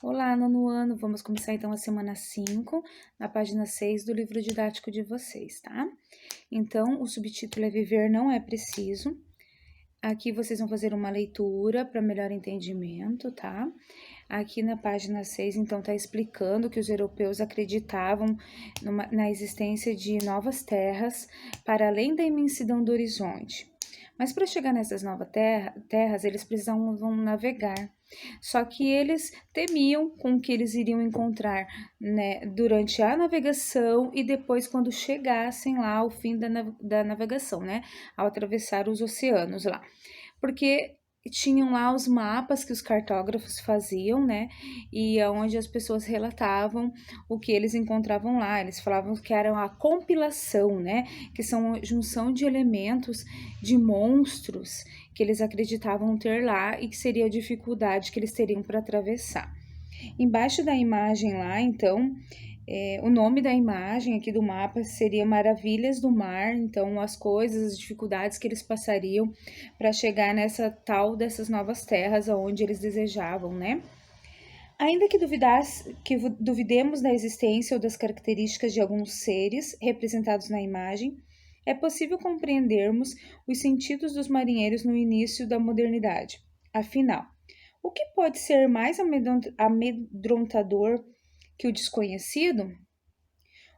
Olá, nono ano, vamos começar então a semana 5, na página 6 do livro didático de vocês, tá? Então, o subtítulo é Viver não é preciso. Aqui vocês vão fazer uma leitura para melhor entendimento, tá? Aqui na página 6, então, tá explicando que os europeus acreditavam na existência de novas terras para além da imensidão do horizonte. Mas para chegar nessas novas terras, eles precisavam navegar. Só que eles temiam com o que eles iriam encontrar, né, durante a navegação e depois quando chegassem lá ao fim da navegação, né, ao atravessar os oceanos lá. Porque tinham lá os mapas que os cartógrafos faziam, né? E onde as pessoas relatavam o que eles encontravam lá. Eles falavam que era a compilação, né? Que são junção de elementos de monstros que eles acreditavam ter lá e que seria a dificuldade que eles teriam para atravessar. Embaixo da imagem lá, então, o nome da imagem aqui do mapa seria Maravilhas do Mar, então as coisas, as dificuldades que eles passariam para chegar nessa tal dessas novas terras aonde eles desejavam, né? Ainda que duvidemos da existência ou das características de alguns seres representados na imagem, é possível compreendermos os sentidos dos marinheiros no início da modernidade. Afinal, o que pode ser mais amedrontador que o desconhecido?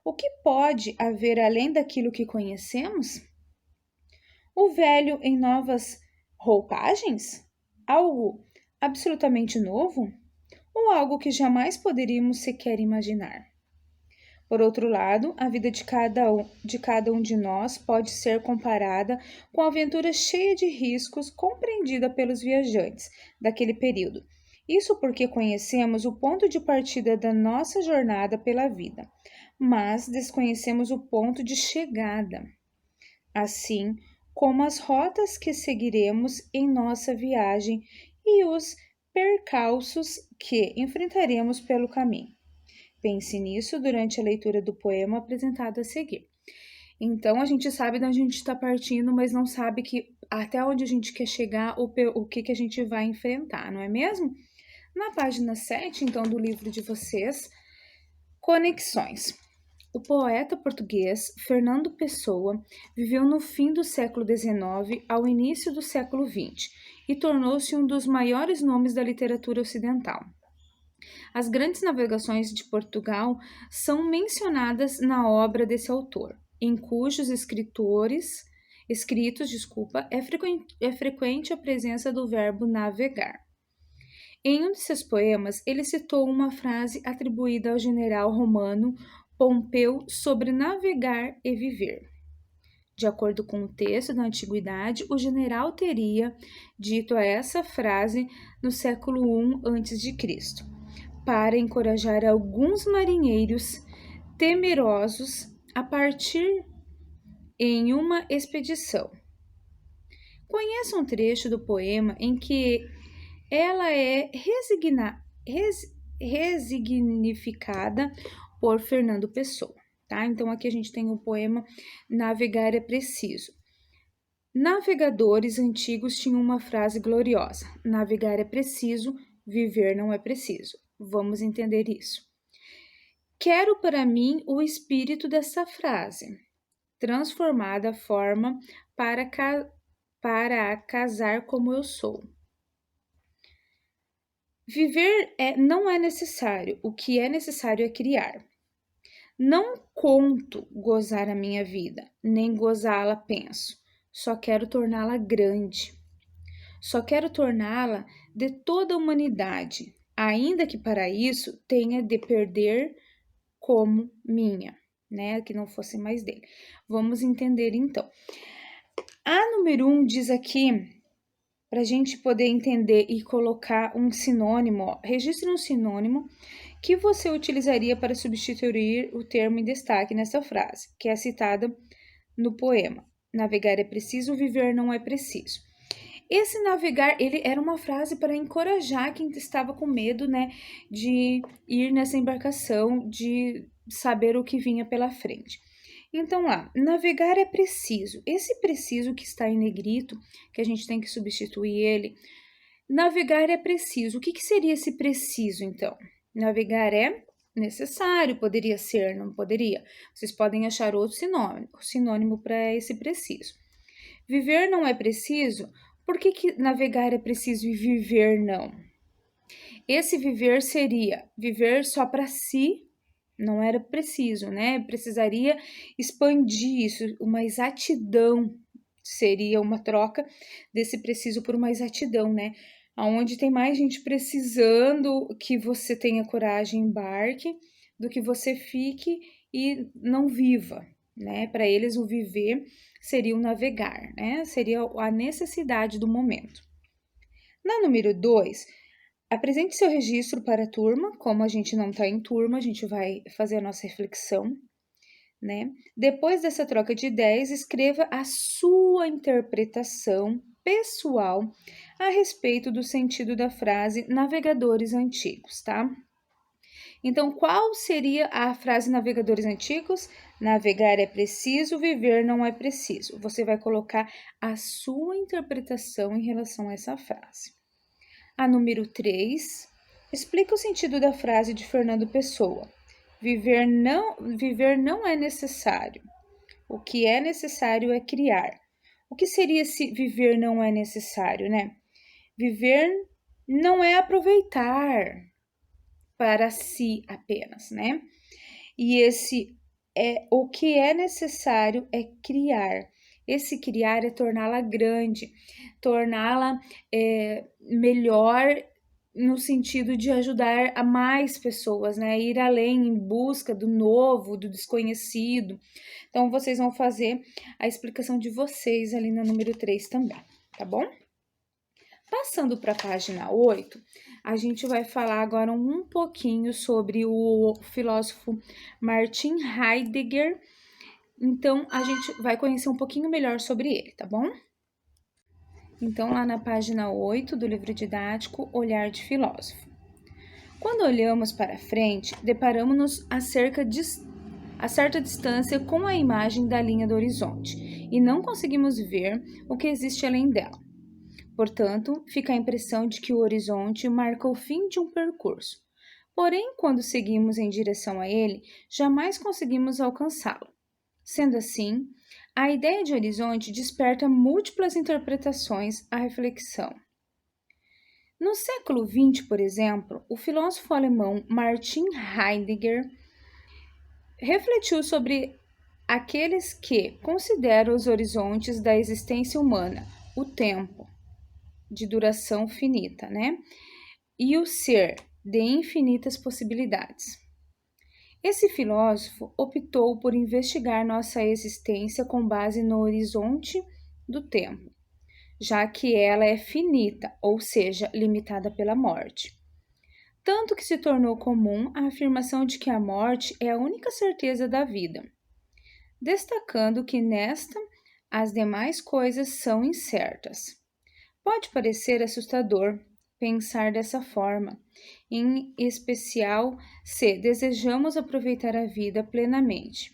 O que pode haver além daquilo que conhecemos? O velho em novas roupagens? Algo absolutamente novo? Ou algo que jamais poderíamos sequer imaginar? Por outro lado, a vida de cada um de nós pode ser comparada com a aventura cheia de riscos compreendida pelos viajantes daquele período. Isso porque conhecemos o ponto de partida da nossa jornada pela vida, mas desconhecemos o ponto de chegada, assim como as rotas que seguiremos em nossa viagem e os percalços que enfrentaremos pelo caminho. Pense nisso durante a leitura do poema apresentado a seguir. Então, a gente sabe de onde a gente está partindo, mas não sabe que até onde a gente quer chegar, o que a gente vai enfrentar, não é mesmo? Na página 7, então, do livro de vocês, Conexões. O poeta português Fernando Pessoa viveu no fim do século XIX ao início do século XX e tornou-se um dos maiores nomes da literatura ocidental. As grandes navegações de Portugal são mencionadas na obra desse autor, em cujos escritos, é frequente a presença do verbo navegar. Em um de seus poemas, ele citou uma frase atribuída ao general romano Pompeu sobre navegar e viver. De acordo com o texto da antiguidade, o general teria dito essa frase no século I a.C., para encorajar alguns marinheiros temerosos a partir em uma expedição. Conheça um trecho do poema em que ela é resignificada por Fernando Pessoa, tá? Então aqui a gente tem o poema Navegar é Preciso. Navegadores antigos tinham uma frase gloriosa: navegar é preciso, viver não é preciso. Vamos entender isso. Quero para mim o espírito dessa frase, transformada a forma para a casar como eu sou. Viver não é necessário, o que é necessário é criar. Não conto gozar a minha vida, nem gozá-la penso, só quero torná-la grande. Só quero torná-la de toda a humanidade, ainda que para isso tenha de perder como minha, né? Que não fosse mais dele. Vamos entender então. A número 1 diz aqui, para a gente poder entender e colocar um sinônimo, ó, registre um sinônimo que você utilizaria para substituir o termo em destaque nessa frase, que é citada no poema. Navegar é preciso, viver não é preciso. Esse navegar, ele era uma frase para encorajar quem estava com medo, né, de ir nessa embarcação, de saber o que vinha pela frente. Então, lá, navegar é preciso. Esse preciso que está em negrito, que a gente tem que substituir ele, navegar é preciso. O que seria esse preciso, então? Navegar é necessário, poderia ser, não poderia? Vocês podem achar outro sinônimo para esse preciso. Viver não é preciso. Por que navegar é preciso e viver não? Esse viver seria viver só para si, não era preciso, né? Precisaria expandir isso, uma exatidão seria uma troca desse preciso por uma exatidão, né? Onde tem mais gente precisando que você tenha coragem, embarque, do que você fique e não viva, né? Para eles, o viver seria o navegar, né? Seria a necessidade do momento. Na número 2, apresente seu registro para a turma. Como a gente não está em turma, a gente vai fazer a nossa reflexão, né? Depois dessa troca de ideias, escreva a sua interpretação pessoal a respeito do sentido da frase navegadores antigos, tá? Então, qual seria a frase navegadores antigos? Navegar é preciso, viver não é preciso. Você vai colocar a sua interpretação em relação a essa frase. A número 3, explica o sentido da frase de Fernando Pessoa. Viver não é necessário. O que é necessário é criar. O que seria se viver não é necessário, né? Viver não é aproveitar para si apenas, né? E esse é o que é necessário é criar. Esse criar é torná-la grande, torná-la melhor no sentido de ajudar a mais pessoas, né? Ir além em busca do novo, do desconhecido. Então, vocês vão fazer a explicação de vocês ali na número 3 também, tá bom? Passando para a página 8, a gente vai falar agora um pouquinho sobre o filósofo Martin Heidegger. Então, a gente vai conhecer um pouquinho melhor sobre ele, tá bom? Então, lá na página 8 do livro didático, Olhar de Filósofo. Quando olhamos para frente, deparamos-nos a certa distância com a imagem da linha do horizonte e não conseguimos ver o que existe além dela. Portanto, fica a impressão de que o horizonte marca o fim de um percurso. Porém, quando seguimos em direção a ele, jamais conseguimos alcançá-lo. Sendo assim, a ideia de horizonte desperta múltiplas interpretações à reflexão. No século XX, por exemplo, o filósofo alemão Martin Heidegger refletiu sobre aqueles que consideram os horizontes da existência humana, o tempo, de duração finita, né? E o ser, de infinitas possibilidades. Esse filósofo optou por investigar nossa existência com base no horizonte do tempo, já que ela é finita, ou seja, limitada pela morte. Tanto que se tornou comum a afirmação de que a morte é a única certeza da vida, destacando que nesta as demais coisas são incertas. Pode parecer assustador pensar dessa forma, em especial se desejamos aproveitar a vida plenamente.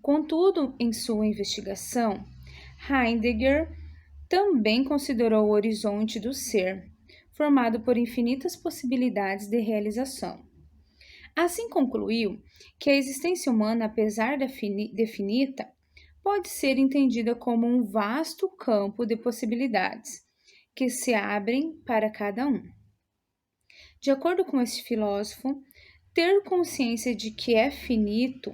Contudo, em sua investigação, Heidegger também considerou o horizonte do ser, formado por infinitas possibilidades de realização. Assim concluiu que a existência humana, apesar de finita, pode ser entendida como um vasto campo de possibilidades que se abrem para cada um. De acordo com esse filósofo, ter consciência de que é finito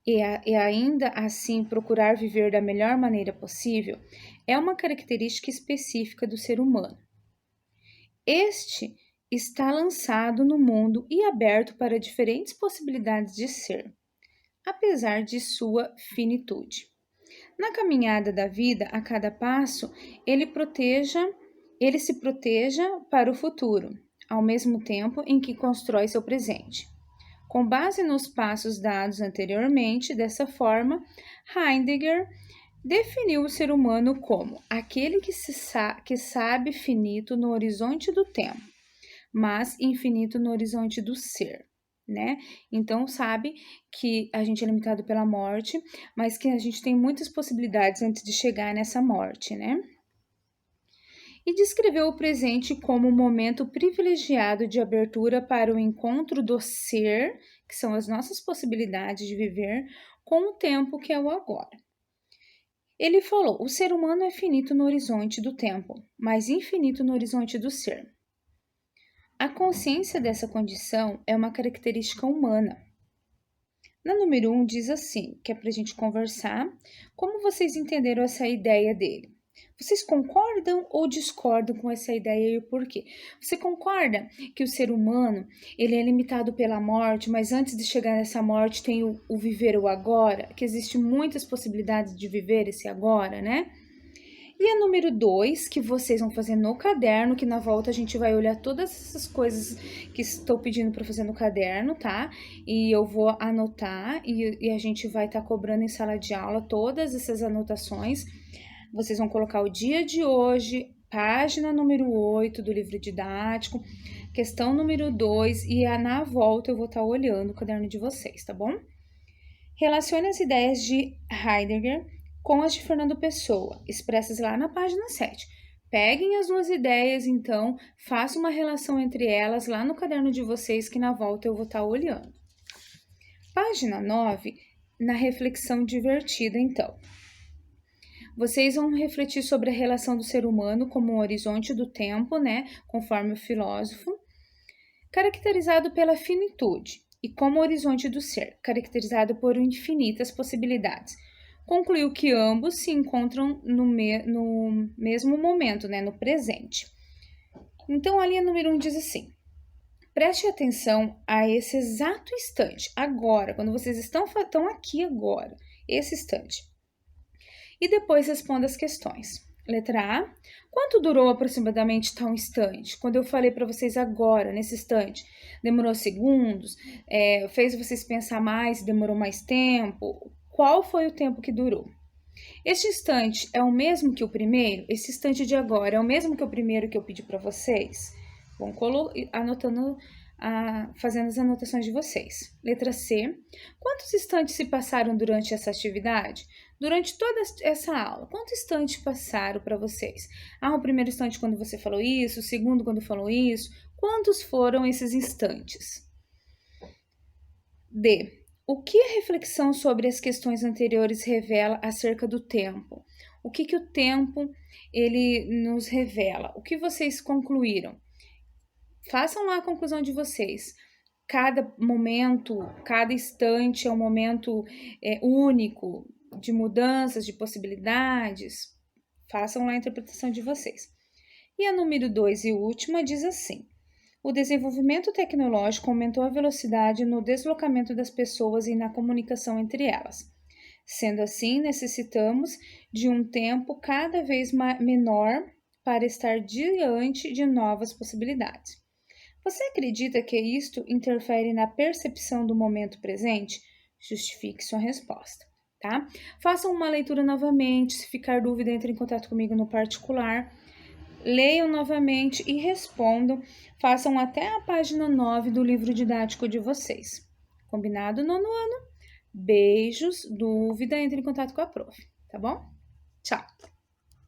e ainda assim procurar viver da melhor maneira possível é uma característica específica do ser humano. Este está lançado no mundo e aberto para diferentes possibilidades de ser, apesar de sua finitude. Na caminhada da vida, a cada passo, ele se proteja para o futuro, ao mesmo tempo em que constrói seu presente. Com base nos passos dados anteriormente, dessa forma, Heidegger definiu o ser humano como aquele que sabe finito no horizonte do tempo, mas infinito no horizonte do ser, né? Então, sabe que a gente é limitado pela morte, mas que a gente tem muitas possibilidades antes de chegar nessa morte, né? e descreveu o presente como um momento privilegiado de abertura para o encontro do ser, que são as nossas possibilidades de viver, com o tempo que é o agora. Ele falou: o ser humano é finito no horizonte do tempo, mas infinito no horizonte do ser. A consciência dessa condição é uma característica humana. Na número 1 diz assim, que é para a gente conversar, como vocês entenderam essa ideia dele? Vocês concordam ou discordam com essa ideia e o porquê? Você concorda que o ser humano ele é limitado pela morte, mas antes de chegar nessa morte tem o viver o agora, que existem muitas possibilidades de viver esse agora, né? E a número 2, que vocês vão fazer no caderno, que na volta a gente vai olhar todas essas coisas que estou pedindo para fazer no caderno, tá? E eu vou anotar e a gente vai estar cobrando em sala de aula todas essas anotações. Vocês vão colocar o dia de hoje, página número 8 do livro didático, questão número 2, e na volta eu vou estar olhando o caderno de vocês, tá bom? Relacione as ideias de Heidegger com as de Fernando Pessoa, expressas lá na página 7. Peguem as duas ideias, então, façam uma relação entre elas lá no caderno de vocês, que na volta eu vou estar olhando. Página 9, na reflexão divertida, então. Vocês vão refletir sobre a relação do ser humano como um horizonte do tempo, né, conforme o filósofo, caracterizado pela finitude, e como horizonte do ser, caracterizado por infinitas possibilidades. Concluiu que ambos se encontram no mesmo momento, né, no presente. Então, a linha número 1 diz assim: preste atenção a esse exato instante, agora, quando vocês estão aqui agora, esse instante. E depois responda as questões. Letra A: quanto durou aproximadamente tal instante? Quando eu falei para vocês agora, nesse instante, demorou segundos? Fez vocês pensar mais, demorou mais tempo? Qual foi o tempo que durou? Este instante é o mesmo que o primeiro? Esse instante de agora é o mesmo que o primeiro que eu pedi para vocês? Vão anotando, fazendo as anotações de vocês. Letra C: quantos instantes se passaram durante essa atividade? Durante toda essa aula, quantos instantes passaram para vocês? O primeiro instante quando você falou isso, o segundo quando falou isso. Quantos foram esses instantes? D: o que a reflexão sobre as questões anteriores revela acerca do tempo? O que o tempo ele nos revela? O que vocês concluíram? Façam lá a conclusão de vocês. Cada momento, cada instante é um momento único, de mudanças, de possibilidades. Façam lá a interpretação de vocês. E a número 2 e última diz assim: o desenvolvimento tecnológico aumentou a velocidade no deslocamento das pessoas e na comunicação entre elas. Sendo assim, necessitamos de um tempo cada vez menor para estar diante de novas possibilidades. Você acredita que isto interfere na percepção do momento presente? Justifique sua resposta, tá? Façam uma leitura novamente. Se ficar dúvida, entre em contato comigo no particular. Leiam novamente e respondam. Façam até a página 9 do livro didático de vocês. Combinado, nono ano? Beijos, dúvida, entre em contato com a prof, tá bom? Tchau!